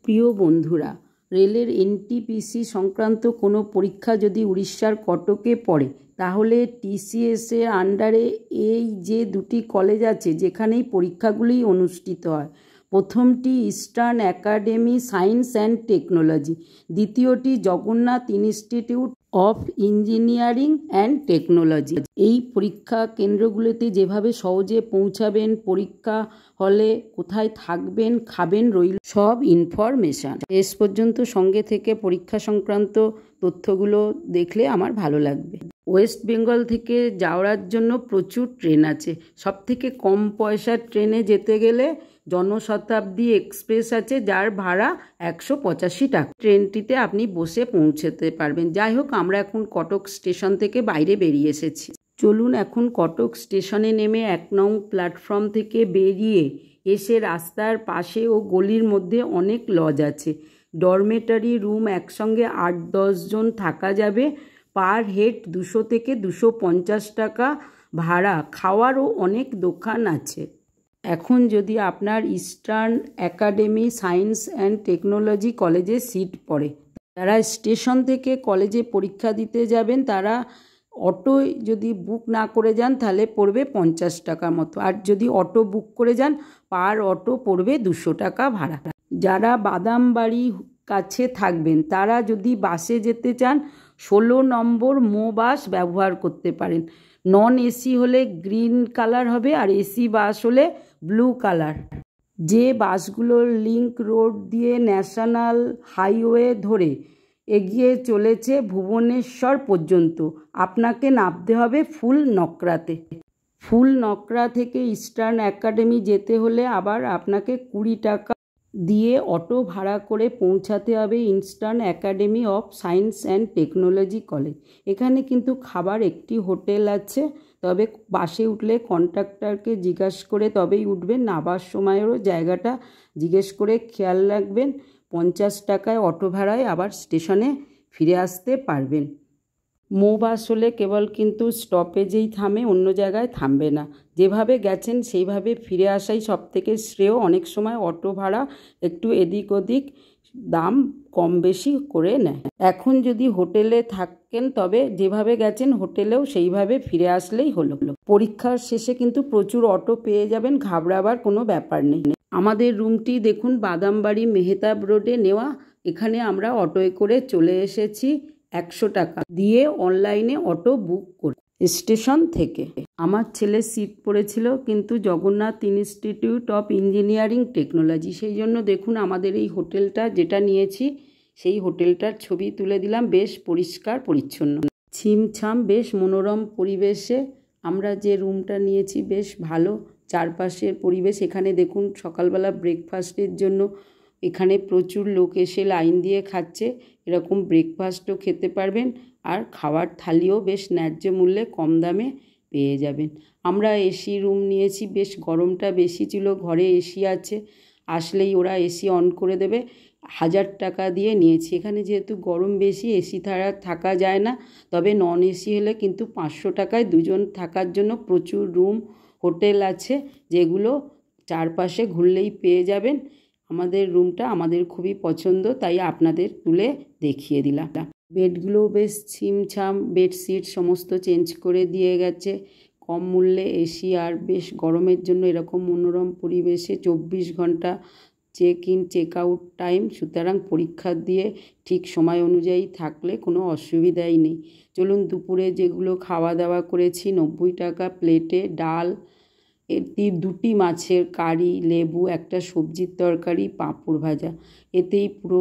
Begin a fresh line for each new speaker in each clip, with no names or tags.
প্রিয় বন্ধুরা, রেলের এনটিপিসি সংক্রান্ত কোনো পরীক্ষা যদি উড়িষ্যার কটকে পড়ে তাহলে টিসিএসের আন্ডারে এই যে দুটি কলেজ আছে যেখানেই পরীক্ষাগুলি অনুষ্ঠিত হয়। প্রথমটি Eastern academy science and technology, দ্বিতীয়টি Jagannath institute of engineering and technology. এই পরীক্ষা কেন্দ্রগুলোতে যেভাবে সহজে পৌঁছাবেন, পরীক্ষা হলে কোথায় থাকবেন, খাবেন, রইল সব ইনফরমেশান শেষ পর্যন্ত সঙ্গে থেকে পরীক্ষা সংক্রান্ত তথ্যগুলো দেখলে আমার ভালো লাগবে। ওয়েস্ট বেঙ্গল থেকে যাওয়ার জন্য প্রচুর ট্রেন আছে। সবথেকে কম পয়সার ট্রেনে যেতে গেলে জনশতাব্দী এক্সপ্রেস আছে, যার ভাড়া 185 টাকা। ট্রেনটিতে আপনি বসে পৌঁছতে পারবেন। যাই হোক, আমরা এখন কটক স্টেশন থেকে বাইরে বেরিয়ে এসেছি। চলুন এখন কটক স্টেশনে নেমে 1 নং প্ল্যাটফর্ম থেকে বেরিয়ে এসে রাস্তার পাশে ও গলির মধ্যে অনেক লজ আছে। ডরমেটারি রুম একসঙ্গে 8-10 জন থাকা যাবে। পার হেড 200 থেকে 250 টাকা ভাড়া। খাওয়ারও অনেক দোকান আছে। এখন যদি আপনার eastern academy science and technology কলেজে সিট পড়ে, যারা স্টেশন থেকে কলেজে পরীক্ষা দিতে যাবেন তারা অটো যদি বুক না করে যান তাহলে পড়বে 50 টাকা মতো, আর যদি অটো বুক করে যান পার অটো পড়বে 200 টাকা ভাড়া। যারা বাদামবাড়ি কাছে থাকবেন তারা যদি বাসে যেতে চান 16 নম্বর মো বাস ব্যবহার করতে পারেন। নন এসি হলে গ্রিন কালার হবে আর এসি বাস হলে ব্লু কালার। যে বাসগুলো লিংক রোড দিয়ে ন্যাশনাল হাইওয়ে ধরে এগিয়ে চলেছে ভুবনেশ্বর পর্যন্ত, আপনাকে নামতে হবে ফুল নকরাতে। ফুল নকরা থেকে ইস্টার্ন একাডেমি যেতে হলে আবার আপনাকে 20 টাকা দিয়ে অটো ভাড়া করে পৌঁছাতে হবে eastern academy of science and technology college. এখানে কিন্তু খাবার একটি হোটেল আছে, তবে বাসে উঠলে কন্ডাক্টরকে জিজ্ঞাসা করে তবেই উঠবেন। নামার সময়ও জায়গাটা জিজ্ঞেস করে খেয়াল রাখবেন। 50 টাকায় অটো ভাড়ায় আবার স্টেশনে ফিরে আসতে পারবেন। মো বাস হলে কেবল কিন্তু স্টপেজেই থামে, অন্য জায়গায় থামবে না। যেভাবে গেছেন সেইভাবে ফিরে আসাই সবথেকে শ্রেয়। অনেক সময় অটো ভাড়া একটু এদিক ওদিক দাম কম বেশি করে নেয়। এখন যদি হোটেলে থাকেন তবে যেভাবে গেছেন হোটেলেও সেইভাবে ফিরে আসলেই হলো। পরীক্ষার শেষে কিন্তু প্রচুর অটো পেয়ে যাবেন, ঘাবড়াবার কোনো ব্যাপার নেই। আমাদের রুমটি দেখুন বাদামবাড়ি মেহতাব রোডে নেওয়া। এখানে আমরা অটোয় করে চলে এসেছি 100 টাকা দিয়ে অনলাইনে অটো বুক করে স্টেশন থেকে। আমার ছেলে সিট পড়েছিল কিন্তু Jagannath institute of engineering technology, সেই জন্য দেখুন আমাদের এই হোটেলটা যেটা নিয়েছি সেই হোটেলটার ছবি তুলে দিলাম। বেশ পরিষ্কার পরিচ্ছন্ন, ছিমছাম, বেশ মনোরম পরিবেশে আমরা যে রুমটা নিয়েছি বেশ ভালো। চারপাশের পরিবেশ, এখানে দেখুন সকালবেলা ব্রেকফাস্টের জন্য এখানে প্রচুর লোক এসে লাইন দিয়ে খাচ্ছে। এরকম ব্রেকফাস্টও খেতে পারবেন আর খাওয়ার থালিও বেশ ন্যায্য মূল্যে কম দামে পেয়ে যাবেন। আমরা এসি রুম নিয়েছি, বেশ গরমটা বেশি ছিল, ঘরে এসি আছে, আসলেই ওরা এসি অন করে দেবে। 1000 টাকা দিয়ে নিয়েছি। এখানে যেহেতু গরম বেশি এসি ছাড়া থাকা যায় না, তবে নন এসি হলে কিন্তু 500 টাকায় 2 জন থাকার জন্য প্রচুর রুম হোটেল আছে, যেগুলো চারপাশে ঘুরলেই পেয়ে যাবেন। আমাদের রুমটা আমাদের খুবই পছন্দ, তাই আপনাদের তুলে দেখিয়ে দিলাম। বেডগুলো বেশ ছিমছাম, বেডশিট সমস্ত চেঞ্জ করে দিয়ে গেছে। কম মূল্যে এসি আর বেশ গরমের জন্য এরকম মনোরম পরিবেশে 24 ঘন্টা check in check out time, সুতরাং পরীক্ষা দিয়ে ঠিক সময় অনুযায়ী থাকলে কোনো অসুবিধাই নেই। চলুন দুপুরে যেগুলো খাওয়া দাওয়া করেছি, 90 টাকা প্লেটে ডাল, 2টি মাছের কারি, লেবু, একটা সবজির তরকারি, পাঁপড় ভাজা, এতেই পুরো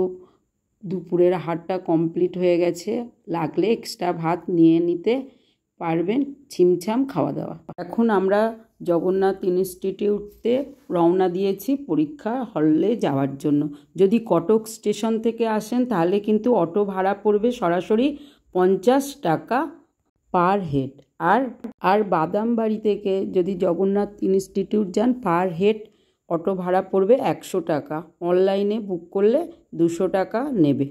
দুপুরের আহারটা কমপ্লিট হয়ে গেছে। লাগলে এক্সট্রা ভাত নিয়ে নিতে পারবেন। ছিমছাম খাওয়া দাওয়া। এখন আমরা জগন্নাথ ইনস্টিটিউটে রওনা দিয়েছি পরীক্ষা হলে যাওয়ার জন্য। যদি কটক স্টেশন থেকে আসেন তাহলে কিন্তু অটো ভাড়া পড়বে সরাসরি 50 টাকা পার হেড। আর বাদামবাড়ি থেকে যদি জগন্নাথ ইনস্টিটিউট যান পার হেড অটো ভাড়া পড়বে 100 টাকা। অনলাইনে বুক করলে 200 টাকা নেবে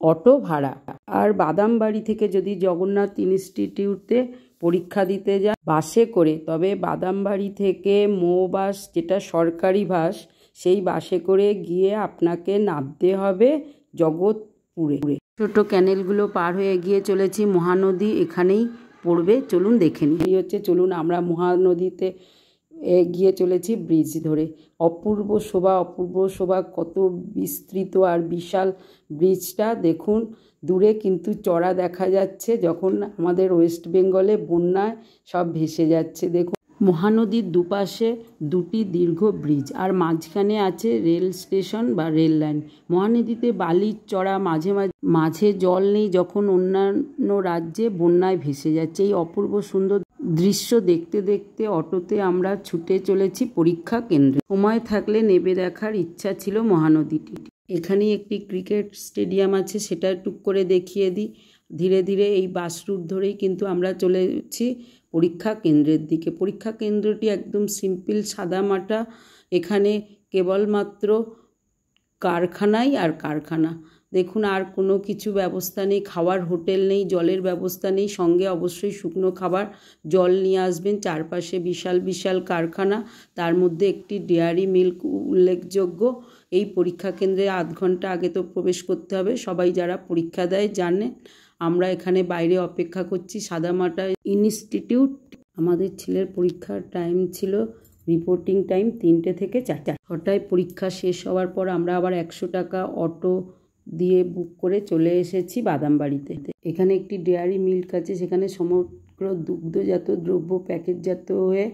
অটো ভাড়া। আর বাদামবাড়ি থেকে যদি জগন্নাথ ইনস্টিটিউটে পরীক্ষা দিতে যান বাসে করে, তবে বাদামবাড়ি থেকে মো বাস যেটা সরকারি বাস সেই বাসে করে গিয়ে আপনাকে নামতে হবে জগৎপুরে। ছোট ক্যানেলগুলো পার হয়ে গিয়ে চলেছি মহানদী, এখানেই পড়বে, চলুন দেখে নিই। হচ্ছে চলুন আমরা মহানদীতে এগিয়ে চলেছি ব্রিজ ধরে। অপূর্ব শোভা, কত বিস্তৃত আর বিশাল ব্রিজটা দেখুন। দূরে কিন্তু চড়া দেখা যাচ্ছে, যখন আমাদের ওয়েস্ট বেঙ্গলে বন্যায় সব ভেসে যাচ্ছে। দেখুন মহানদীর দুপাশে দুটি দীর্ঘ ব্রিজ, আর মাঝখানে আছে রেল স্টেশন বা রেল লাইন। মহানদীতে বালির চড়া, মাঝে জল নেই, যখন অন্যান্য রাজ্যে বন্যায় ভেসে যাচ্ছে। এই অপূর্ব সুন্দর দৃশ্য দেখতে দেখতে অটোতে আমরা ছুটে চলেছি পরীক্ষা কেন্দ্রে। সময় থাকলে নেবে দেখার ইচ্ছা ছিল মহানদীটি। এখানেই একটি ক্রিকেট স্টেডিয়াম আছে, সেটা টুক করে দেখিয়ে দিই। ধীরে ধীরে এই বাস রুট ধরেই কিন্তু আমরা চলেছি পরীক্ষা কেন্দ্রের দিকে। পরীক্ষা কেন্দ্রটি একদম সিম্পল সাদামাটা। এখানে কেবলমাত্র কারখানাই আর কারখানা। দেখুন আর কোনো কিছু ব্যবস্থা নেই, খাওয়ার হোটেল নেই, জলের ব্যবস্থা নেই। সঙ্গে অবশ্যই শুকনো খাবার, জল নিয়ে আসবেন। চারপাশে বিশাল বিশাল কারখানা, তার মধ্যে একটি ডেয়ারি মিল্ক উল্লেখযোগ্য। এই পরীক্ষা কেন্দ্রে আধ ঘন্টা আগে তো প্রবেশ করতে হবে, সবাই যারা পরীক্ষা দেয় জানে। আমরা এখানে বাইরে অপেক্ষা করছি সাদামাটা ইনস্টিটিউট। আমাদের ছেলের পরীক্ষার টাইম ছিল, রিপোর্টিং টাইম 3টে থেকে 4টা। 6টায় পরীক্ষা শেষ হওয়ার পর আমরা আবার 100 টাকা অটো দিয়ে বুক করে চলে এসেছি বাদামবাড়িতে। এখানে একটি ডেয়ারি মিল্ক আছে, সেখানে সমগ্র দুগ্ধজাত দ্রব্য প্যাকেটজাত হয়ে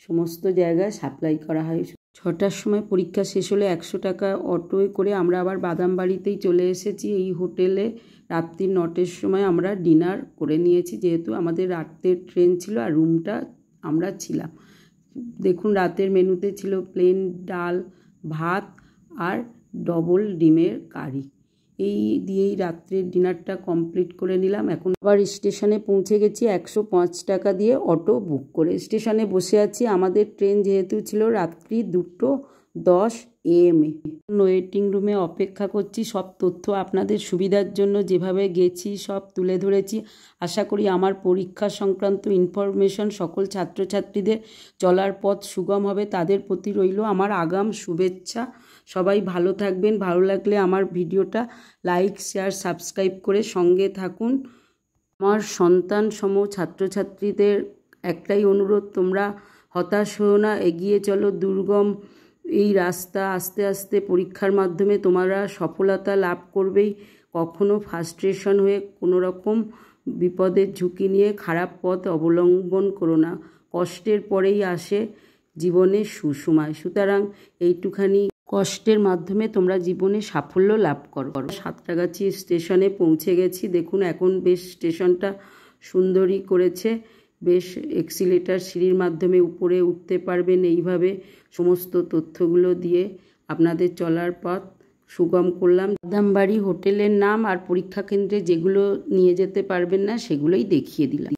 সমস্ত জায়গায় সাপ্লাই করা হয়। 6টার সময় পরীক্ষা শেষ হলে 100 টাকা অটোয় করে আমরা আবার বাদামবাড়িতেই চলে এসেছি। এই হোটেলে রাত্রি 9টের সময় আমরা ডিনার করে নিয়েছি, যেহেতু আমাদের রাতের ট্রেন ছিল আর রুমটা আমরা ছিলাম। দেখুন রাতের মেনুতে ছিল প্লেন ডাল, ভাত আর ডবল ডিমের কারি। এই দিয়েই রাত্রের ডিনারটা কমপ্লিট করে নিলাম। এখন আবার স্টেশনে পৌঁছে গেছি 105 টাকা দিয়ে অটো বুক করে। স্টেশনে বসে আছি, আমাদের ট্রেন যেহেতু ছিল রাত্রি 2:10 AM। ওয়েটিং রুমে অপেক্ষা করছি। সব তথ্য আপনাদের সুবিধার জন্য যেভাবে গেছি সব তুলে ধরেছি। আশা করি আমার পরীক্ষা সংক্রান্ত ইনফরমেশন সকল ছাত্রছাত্রীদের চলার পথ সুগম হবে। তাদের প্রতি রইল আমার আগাম শুভেচ্ছা। সবাই ভালো থাকবেন। ভালো লাগলে আমার ভিডিওটা লাইক, শেয়ার, সাবস্ক্রাইব করে সঙ্গে থাকুন। আমার সন্তান সম ছাত্রছাত্রীদের একটাই অনুরোধ, তোমরা হতাশ হও না, এগিয়ে চলো। দুর্গম এই রাস্তা, আস্তে আস্তে পরীক্ষার মাধ্যমে তোমরা সফলতা লাভ করবেই। কখনো ফ্রাস্ট্রেশন হয়ে কোনো রকম বিপদের ঝুঁকি নিয়ে খারাপ পথ অবলম্বন করো না। কষ্টের পরেই আসে জীবনে সুসময়। সুতরাং এইটুখানি কষ্টের মাধ্যমে তোমরা জীবনে সাফল্য লাভ করো। সাঁতরাগাছি স্টেশনে পৌঁছে গেছি। দেখুন এখন বেশ স্টেশনটা সুন্দরই করেছে, বেশ এক্সিলেটার সিঁড়ির মাধ্যমে উপরে উঠতে পারবেন। এইভাবে সমস্ত তথ্যগুলো দিয়ে আপনাদের চলার পথ সুগম করলাম। বাদামবাড়ি হোটেলের নাম আর পরীক্ষা কেন্দ্রে যেগুলো নিয়ে যেতে পারবেন না সেগুলোই দেখিয়ে দিলাম।